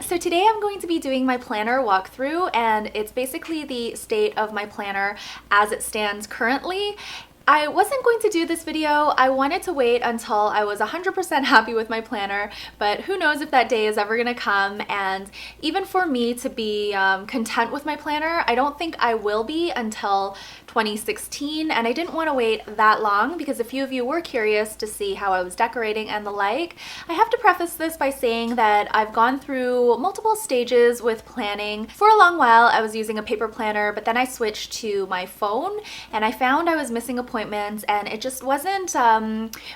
So today I'm going to be doing my planner walkthrough, and it's basically the state of my planner as it stands currently. I wasn't going to do this video. I wanted to wait until I was 100% happy with my planner, but who knows if that day is ever gonna come. And even for me to be content with my planner, I don't think I will be until 2016, and I didn't want to wait that long because a few of you were curious to see how I was decorating and the like. I have to preface this by saying that I've gone through multiple stages with planning. For a long while I was using a paper planner, but then I switched to my phone and I found I was missing appointments, and it just wasn't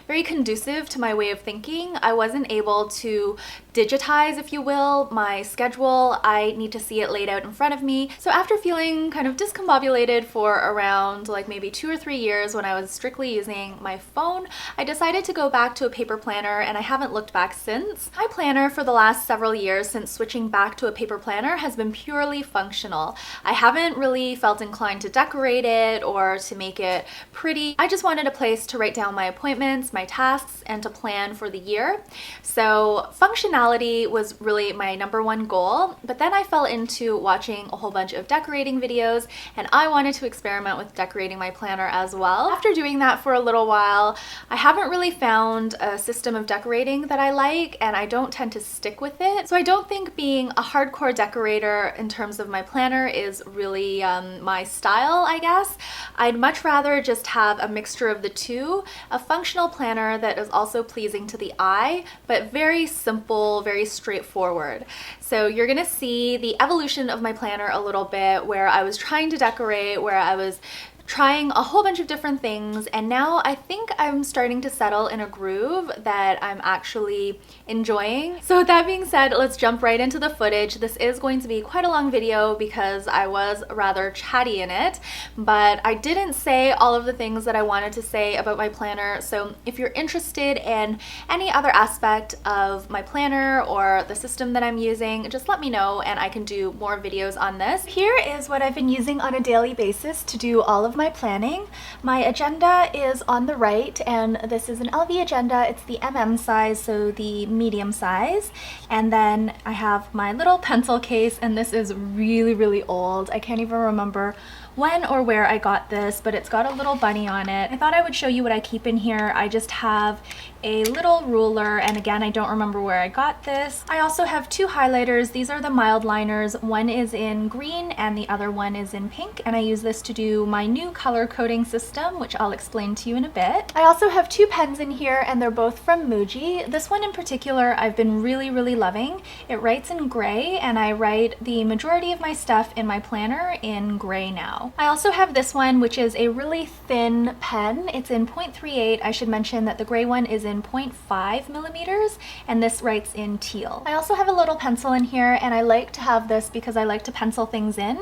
very conducive to my way of thinking. I wasn't able to digitize, if you will, my schedule. I need to see it laid out in front of me. So after feeling kind of discombobulated for around like maybe 2 or 3 years when I was strictly using my phone, I decided to go back to a paper planner, and I haven't looked back since. My planner for the last several years since switching back to a paper planner has been purely functional. I haven't really felt inclined to decorate it or to make it pretty. I just wanted a place to write down my appointments, my tasks, and to plan for the year. So functionality was really my #1 goal, but then I fell into watching a whole bunch of decorating videos, and I wanted to experiment with decorating my planner as well. After doing that for a little while, I haven't really found a system of decorating that I like, and I don't tend to stick with it. So I don't think being a hardcore decorator in terms of my planner is really my style, I guess. I'd much rather just have a mixture of the two, a functional planner that is also pleasing to the eye, but very simple, very straightforward. So you're gonna see the evolution of my planner a little bit, where I was trying to decorate, where I was trying a whole bunch of different things, and now I think I'm starting to settle in a groove that I'm actually enjoying. So with that being said, let's jump right into the footage. This is going to be quite a long video because I was rather chatty in it, but I didn't say all of the things that I wanted to say about my planner. So if you're interested in any other aspect of my planner or the system that I'm using, just let me know and I can do more videos on this. Here is what I've been using on a daily basis to do all of my planning. My agenda is on the right, and this is an LV agenda. It's the MM size, so the medium size. And then I have my little pencil case, and this is really old. I can't even remember when or where I got this, but it's got a little bunny on it. I thought I would show you what I keep in here. I just have a little ruler, and again, I don't remember where I got this. I also have 2 highlighters. These are the mild liners. One is in green and the other one is in pink, and I use this to do my new color coding system, which I'll explain to you in a bit. I also have 2 pens in here, and they're both from Muji. This one in particular I've been really loving. It writes in gray, and I write the majority of my stuff in my planner in gray now. I also have this one, which is a really thin pen. It's in 0.38. I should mention that the gray one is in 0.5 millimeters, and this writes in teal. I also have a little pencil in here, and I like to have this because I like to pencil things in.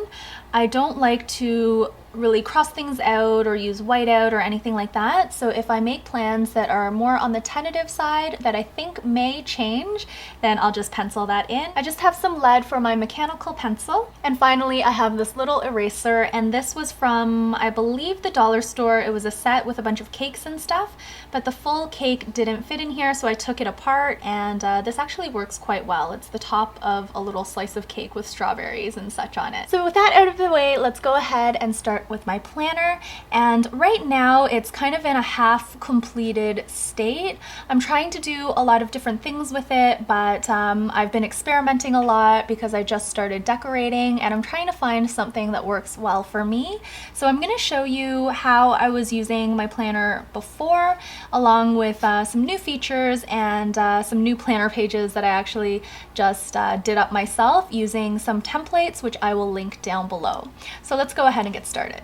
I don't like to really cross things out or use whiteout or anything like that. So if I make plans that are more on the tentative side that I think may change, then I'll just pencil that in. I just have some lead for my mechanical pencil. And finally, I have this little eraser, and this was from, I believe, the dollar store. It was a set with a bunch of cakes and stuff, but the full cake didn't fit in here, so I took it apart, and this actually works quite well. It's the top of a little slice of cake with strawberries and such on it. So with that out of the way, let's go ahead and start with my planner. And right now it's kind of in a half completed state. I'm trying to do a lot of different things with it, but I've been experimenting a lot because I just started decorating, and I'm trying to find something that works well for me. So I'm going to show you how I was using my planner before, along with some new features and some new planner pages that I actually just did up myself using some templates, which I will link down below. So let's go ahead and get started.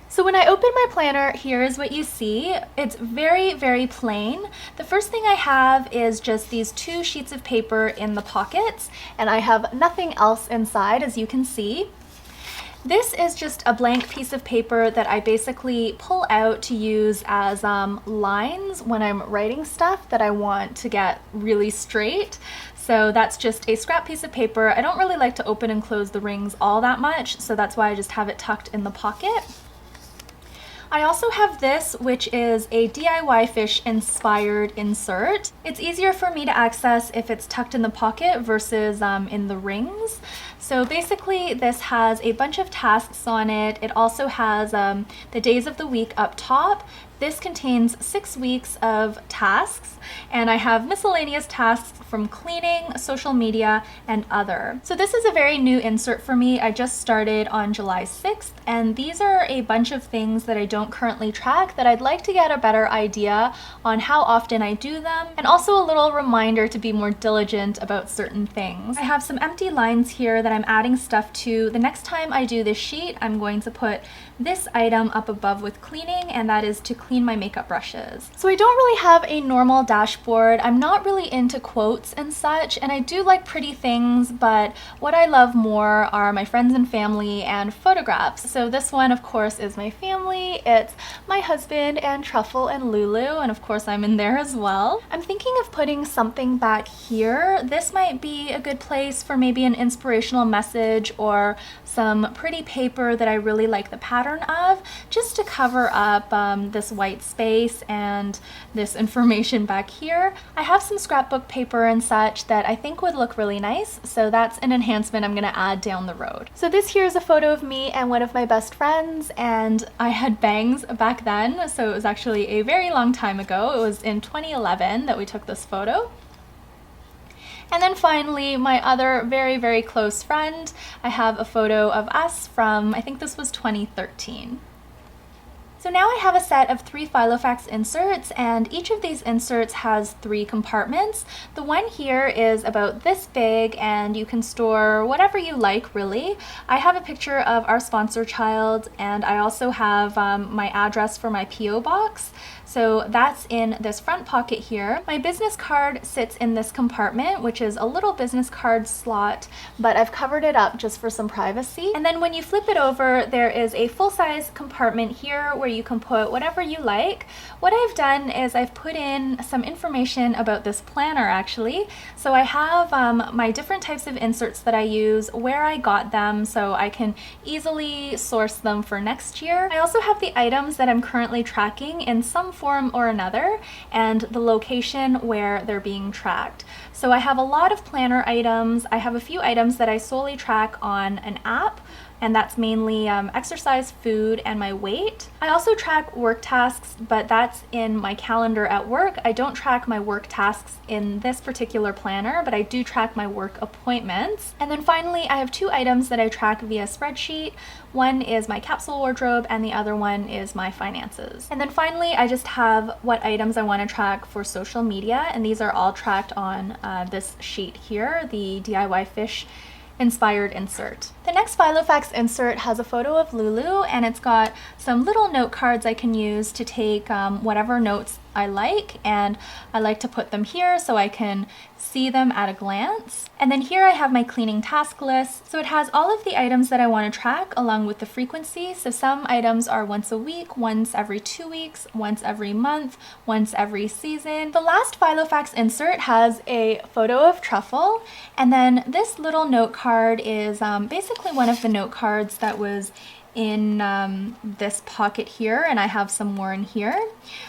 So when I open my planner, here's what you see. It's very plain. The first thing I have is just these 2 sheets of paper in the pockets, and I have nothing else inside, as you can see. This is just a blank piece of paper that I basically pull out to use as lines when I'm writing stuff that I want to get really straight. So that's just a scrap piece of paper. I don't really like to open and close the rings all that much, so that's why I just have it tucked in the pocket. I also have this, which is a DIYfish inspired insert. It's easier for me to access if it's tucked in the pocket versus in the rings. So basically this has a bunch of tasks on it. It also has the days of the week up top. This contains 6 weeks of tasks, and I have miscellaneous tasks from cleaning, social media, and other. So this is a very new insert for me. I just started on July 6th, and these are a bunch of things that I don't currently track that I'd like to get a better idea on how often I do them, and also a little reminder to be more diligent about certain things. I have some empty lines here that I'm adding stuff to. The next time I do this sheet, I'm going to put this item up above with cleaning, and that is to clean my makeup brushes. So I don't really have a normal dashboard. I'm not really into quotes and such, and I do like pretty things, but what I love more are my friends and family and photographs. So this one, of course, is my family. It's my husband and Truffle and Lulu, and of course I'm in there as well. I'm thinking of putting something back here. This might be a good place for maybe an inspirational message or some pretty paper that I really like the pattern of, just to cover up this white space and this information back here. I have some scrapbook paper and such that I think would look really nice, so that's an enhancement I'm gonna add down the road. So this here is a photo of me and one of my best friends, and I had bangs back then, so it was actually a very long time ago. It was in 2011 that we took this photo. And then finally, my other very, very close friend, I have a photo of us from, I think this was 2013. So now I have a set of 3 Filofax inserts, and each of these inserts has 3 compartments. The one here is about this big, and you can store whatever you like, really. I have a picture of our sponsor child, and I also have my address for my P.O. box. So that's in this front pocket here. My business card sits in this compartment, which is a little business card slot, but I've covered it up just for some privacy. And then when you flip it over, there is a full-size compartment here where you can put whatever you like. What I've done is I've put in some information about this planner, actually. So I have my different types of inserts that I use, where I got them, so I can easily source them for next year. I also have the items that I'm currently tracking in some form or another, and the location where they're being tracked. So I have a lot of planner items. I have a few items that I solely track on an app, and that's mainly exercise, food, and my weight. I also track work tasks, but that's in my calendar at work. I don't track my work tasks in this particular planner, but I do track my work appointments. And then finally, I have 2 items that I track via spreadsheet. One is my capsule wardrobe, and the other one is my finances. And then finally, I just have what items I want to track for social media, and these are all tracked on this sheet here, the DIYfish inspired insert. The next Filofax insert has a photo of Lulu, and it's got some little note cards I can use to take whatever notes I like, and I like to put them here so I can see them at a glance. And then here I have my cleaning task list. So it has all of the items that I want to track along with the frequency. So some items are once a week, once every 2 weeks, once every month, once every season. The last Filofax insert has a photo of Truffle, and then this little note card is basically one of the note cards that was in this pocket here, and I have some more in here.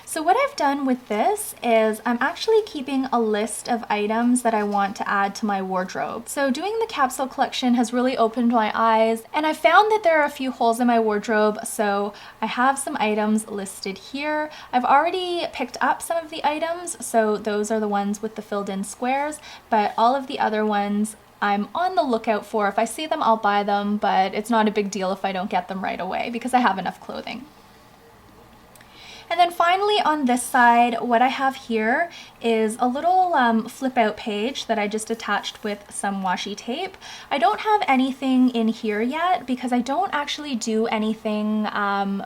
So what I've done with this is I'm actually keeping a list of items that I want to add to my wardrobe. So doing the capsule collection has really opened my eyes, and I found that there are a few holes in my wardrobe, so I have some items listed here. I've already picked up some of the items, so those are the ones with the filled in squares, but all of the other ones I'm on the lookout for. If I see them, I'll buy them, but it's not a big deal if I don't get them right away because I have enough clothing. And then finally on this side, what I have here is a little flip out page that I just attached with some washi tape. I don't have anything in here yet because I don't actually do anything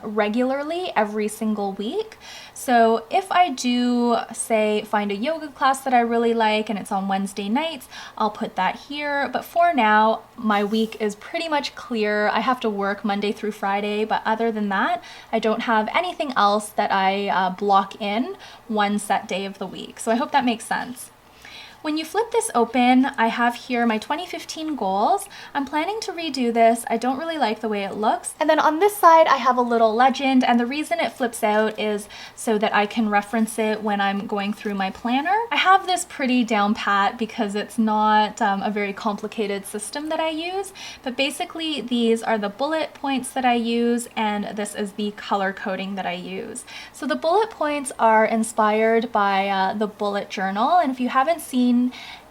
regularly every single week. So if I do, say, find a yoga class that I really like and it's on Wednesday nights, I'll put that here. But for now, my week is pretty much clear. I have to work Monday through Friday, but other than that, I don't have anything else that I block in one set day of the week. So I hope that makes sense. When you flip this open, I have here my 2015 goals. I'm planning to redo this. I don't really like the way it looks. And then on this side, I have a little legend, and the reason it flips out is so that I can reference it when I'm going through my planner. I have this pretty down pat because it's not a very complicated system that I use, but basically these are the bullet points that I use, and this is the color coding that I use. So the bullet points are inspired by the bullet journal, and if you haven't seen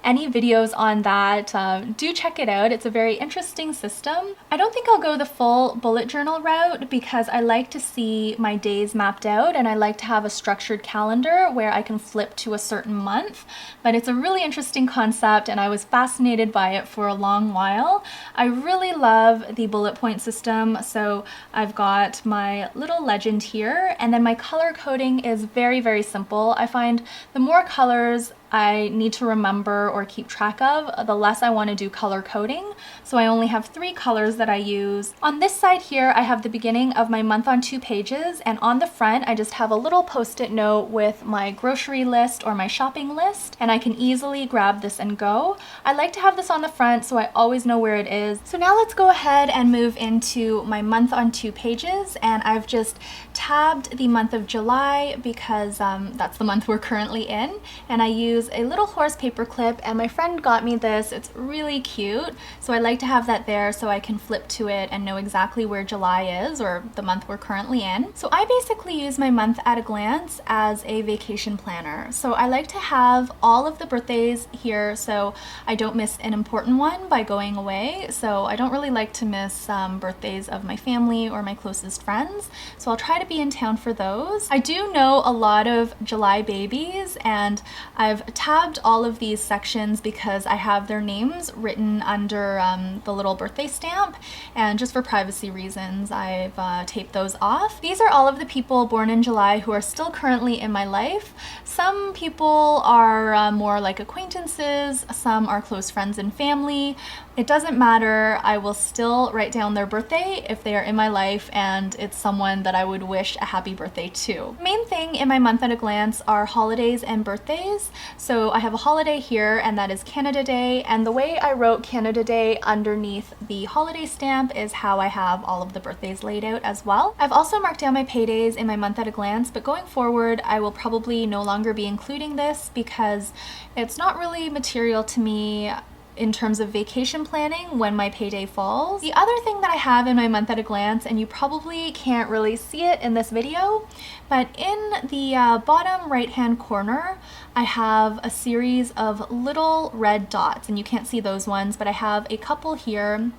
any videos on that, do check it out. It's a very interesting system. I don't think I'll go the full bullet journal route because I like to see my days mapped out, and I like to have a structured calendar where I can flip to a certain month. But it's a really interesting concept, and I was fascinated by it for a long while. I really love the bullet point system. So I've got my little legend here, and then my color coding is very, very simple. I find the more colors I need to remember or keep track of, the less I want to do color coding. So I only have 3 colors that I use. On this side here, I have the beginning of my month on 2 pages, and on the front, I just have a little post-it note with my grocery list or my shopping list, and I can easily grab this and go. I like to have this on the front so I always know where it is. So now let's go ahead and move into my month on 2 pages, and I've just tabbed the month of July because that's the month we're currently in, and I use a little horse paper clip, and my friend got me this. It's really cute, so I like to have that there so I can flip to it and know exactly where July is, or the month we're currently in. So I basically use my month at a glance as a vacation planner. So I like to have all of the birthdays here so I don't miss an important one by going away. So I don't really like to miss birthdays of my family or my closest friends, so I'll try to be in town for those. I do know a lot of July babies, and I've tabbed all of these sections because I have their names written under the little birthday stamp, and just for privacy reasons I've taped those off. These are all of the people born in July who are still currently in my life. Some people are more like acquaintances, some are close friends and family. It doesn't matter, I will still write down their birthday if they are in my life and it's someone that I would wish a happy birthday to. The main thing in my month at a glance are holidays and birthdays. So I have a holiday here, and that is Canada Day, and the way I wrote Canada Day underneath the holiday stamp is how I have all of the birthdays laid out as well. I've also marked down my paydays in my month at a glance, but going forward I will probably no longer be including this because it's not really material to me in terms of vacation planning when my payday falls. The other thing that I have in my month at a glance, and you probably can't really see it in this video, but in the bottom right hand corner I have a series of little red dots, and you can't see those ones, but I have a couple here,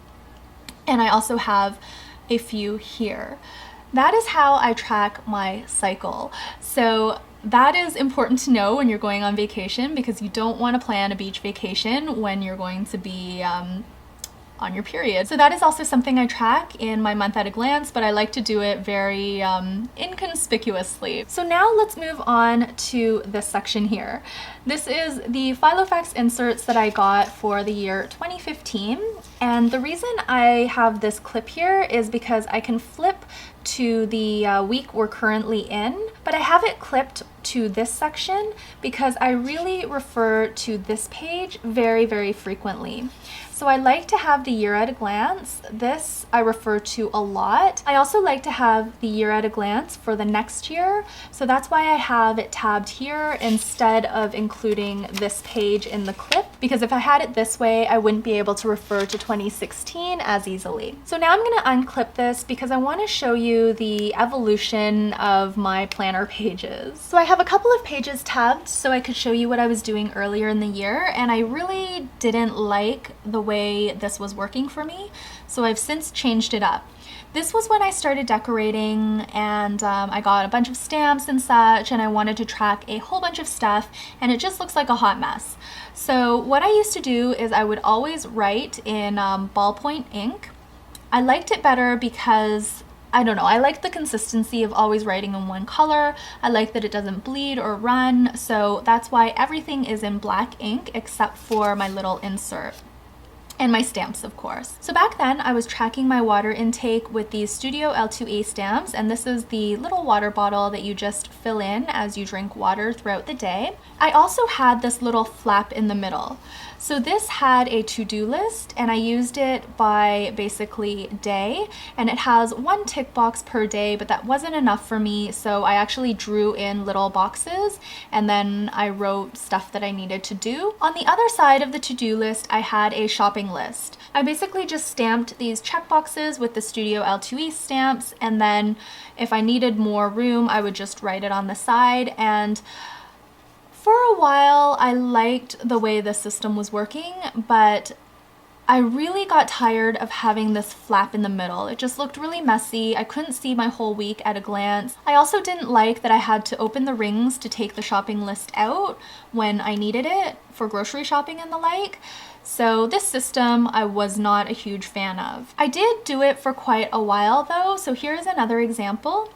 and I also have a few here. That is how I track my cycle. So that is important to know when you're going on vacation, because you don't want to plan a beach vacation when you're going to be on your period. So that is also something I track in my month at a glance, but I like to do it very inconspicuously. So now let's move on to this section here. This is the Filofax inserts that I got for the year 2015, and the reason I have this clip here is because I can flip to the week we're currently in, but I have it clipped to this section because I really refer to this page very, very frequently. So I like to have the year at a glance. This I refer to a lot. I also like to have the year at a glance for the next year, so that's why I have it tabbed here instead of including this page in the clip, because if I had it this way I wouldn't be able to refer to 2016 as easily. So now I'm going to unclip this because I want to show you the evolution of my planner pages. So I have a couple of pages tabbed so I could show you what I was doing earlier in the year, and I really didn't like the way this was working for me, so I've since changed it up. This was when I started decorating, and I got a bunch of stamps and such, and I wanted to track a whole bunch of stuff, and it just looks like a hot mess. So what I used to do is I would always write in ballpoint ink. I liked it better because I don't know, I like the consistency of always writing in one color. I like that it doesn't bleed or run, so that's why everything is in black ink except for my little insert. and my stamps, of course. So back then I was tracking my water intake with these Studio L2E stamps, and this is the little water bottle that you just fill in as you drink water throughout the day. I also had this little flap in the middle. So this had a to-do list, and I used it by basically day, and it has one tick box per day, but that wasn't enough for me, so I actually drew in little boxes and then I wrote stuff that I needed to do. On the other side of the to-do list, I had a shopping list. I basically just stamped these check boxes with the Studio L2E stamps, and then if I needed more room, I would just write it on the side. And for a while, I liked the way the system was working, but I really got tired of having this flap in the middle. It just looked really messy. I couldn't see my whole week at a glance. I also didn't like that I had to open the rings to take the shopping list out when I needed it for grocery shopping and the like. So this system I was not a huge fan of. I did do it for quite a while though, so here's another example.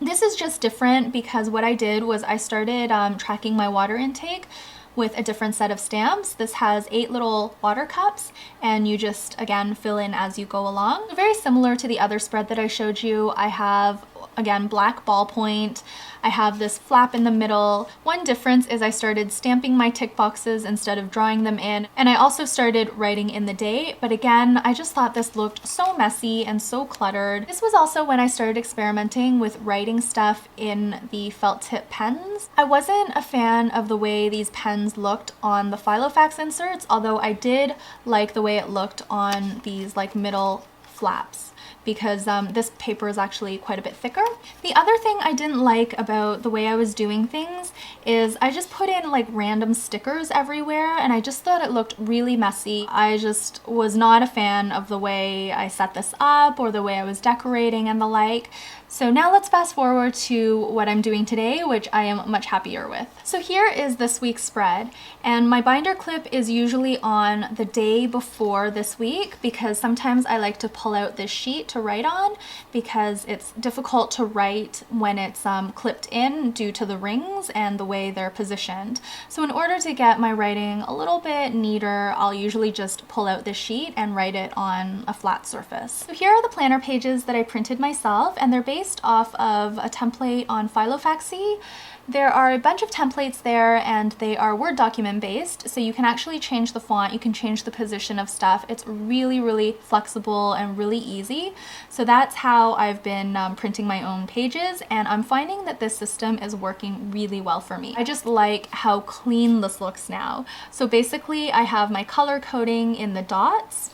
This is just different because what I did was I started tracking my water intake with a different set of stamps. This has 8 little water cups, and you just, again, fill in as you go along. Very similar to the other spread that I showed you. I have, again, black ballpoint. I have this flap in the middle. One difference is I started stamping my tick boxes instead of drawing them in, and I also started writing in the date, but again, I just thought this looked so messy and so cluttered. This was also when I started experimenting with writing stuff in the felt tip pens. I wasn't a fan of the way these pens looked on the Filofax inserts, although I did like the way it looked on these like middle flaps, because this paper is actually quite a bit thicker. The other thing I didn't like about the way I was doing things is I just put in like random stickers everywhere, and I just thought it looked really messy. I just was not a fan of the way I set this up or the way I was decorating and the like. So now let's fast forward to what I'm doing today, which I am much happier with. So here is this week's spread, and my binder clip is usually on the day before this week because sometimes I like to pull out this sheet to write on because it's difficult to write when it's clipped in due to the rings and the way they're positioned. So in order to get my writing a little bit neater, I'll usually just pull out this sheet and write it on a flat surface. So here are the planner pages that I printed myself, and they're based off of a template on Filofaxy. There are a bunch of templates there, and they are Word document based, so you can actually change the font, you can change the position of stuff. It's really, really flexible and really easy. So that's how I've been printing my own pages, and I'm finding that this system is working really well for me. I just like how clean this looks now. So basically I have my color coding in the dots,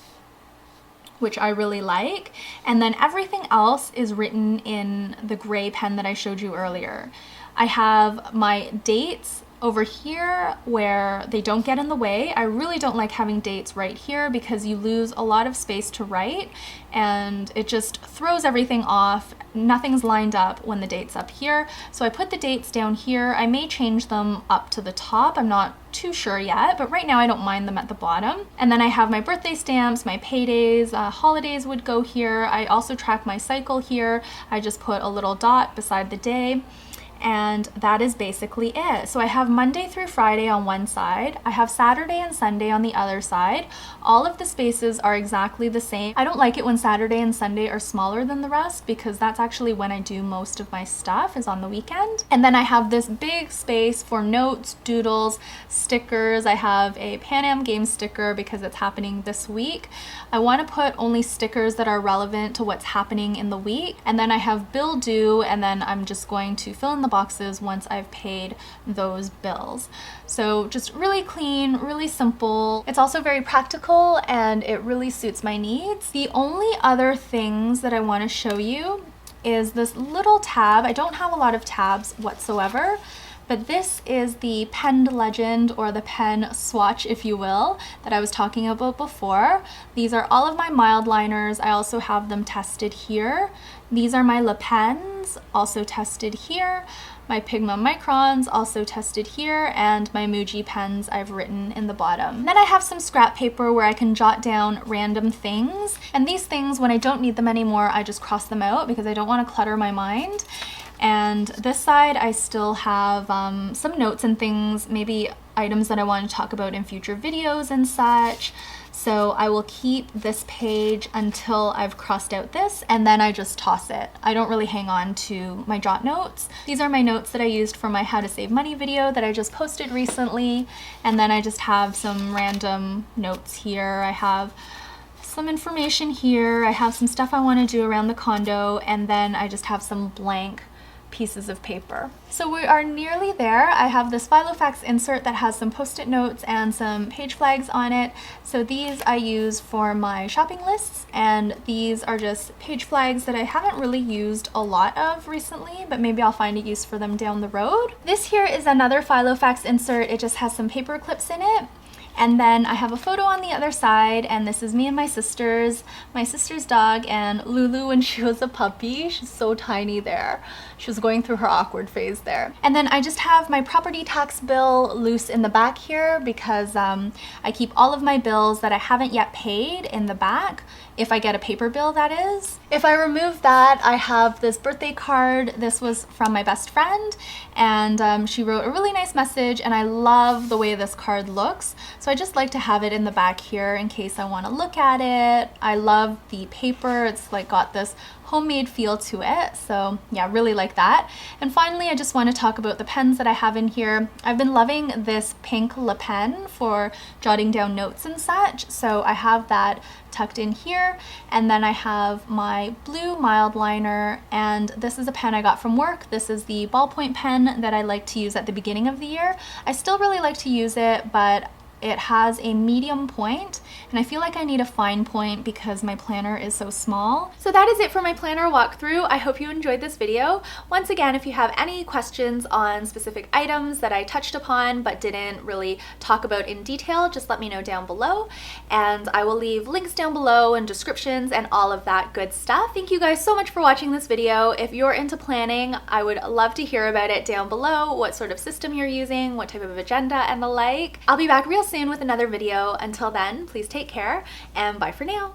which I really like, and then everything else is written in the gray pen that I showed you earlier. I have my dates over here where they don't get in the way. I really don't like having dates right here because you lose a lot of space to write and it just throws everything off. Nothing's lined up when the date's up here. So I put the dates down here. I may change them up to the top. I'm not too sure yet, but right now I don't mind them at the bottom. And then I have my birthday stamps, my paydays, holidays would go here. I also track my cycle here. I just put a little dot beside the day. And that is basically it. So I have Monday through Friday on one side, I have Saturday and Sunday on the other side. All of the spaces are exactly the same. I don't like it when Saturday and Sunday are smaller than the rest because that's actually when I do most of my stuff, is on the weekend. And then I have this big space for notes, doodles, stickers. I have a Pan Am game sticker because it's happening this week. I want to put only stickers that are relevant to what's happening in the week. And then I have bill due, and then I'm just going to fill in the boxes once I've paid those bills. So just really clean, really simple. It's also very practical and it really suits my needs. The only other things that I want to show you is this little tab. I don't have a lot of tabs whatsoever, but this is the pen legend, or the pen swatch, if you will, that I was talking about before. These are all of my mild liners. I also have them tested here. These are my Le Pens, also tested here. My Pigma Microns, also tested here, and my Muji pens I've written in the bottom. Then I have some scrap paper where I can jot down random things, and these things, when I don't need them anymore, I just cross them out because I don't want to clutter my mind. And this side I still have some notes and things, maybe items that I want to talk about in future videos and such. So I will keep this page until I've crossed out this, and then I just toss it. I don't really hang on to my jot notes. These are my notes that I used for my how to save money video that I just posted recently, and then I just have some random notes here. I have some information here, I have some stuff I want to do around the condo, and then I just have some blank pieces of paper. So we are nearly there. I have this Filofax insert that has some post-it notes and some page flags on it. So these I use for my shopping lists, and these are just page flags that I haven't really used a lot of recently, but maybe I'll find a use for them down the road. This here is another Filofax insert. It just has some paper clips in it. And then I have a photo on the other side, and this is me and my sister's dog, and Lulu when she was a puppy. She's so tiny there. She was going through her awkward phase there. And then I just have my property tax bill loose in the back here because I keep all of my bills that I haven't yet paid in the back, if I get a paper bill, that is. If I remove that, I have this birthday card. This was from my best friend, and she wrote a really nice message, and I love the way this card looks. So I just like to have it in the back here in case I want to look at it. I love the paper. It's like got this homemade feel to it. So yeah, really like that. And finally, I just want to talk about the pens that I have in here. I've been loving this pink Le Pen for jotting down notes and such. So I have that tucked in here, and then I have my blue mild liner, and this is a pen I got from work. This is the ballpoint pen that I like to use at the beginning of the year. I still really like to use it, but it has a medium point, and I feel like I need a fine point because my planner is so small. So that is it for my planner walkthrough. I hope you enjoyed this video. Once again, if you have any questions on specific items that I touched upon but didn't really talk about in detail, just let me know down below, and I will leave links down below and descriptions and all of that good stuff. Thank you guys so much for watching this video. If you're into planning, I would love to hear about it down below, what sort of system you're using, what type of agenda and the like. I'll be back real soon with another video. Until then, please take care, and bye for now.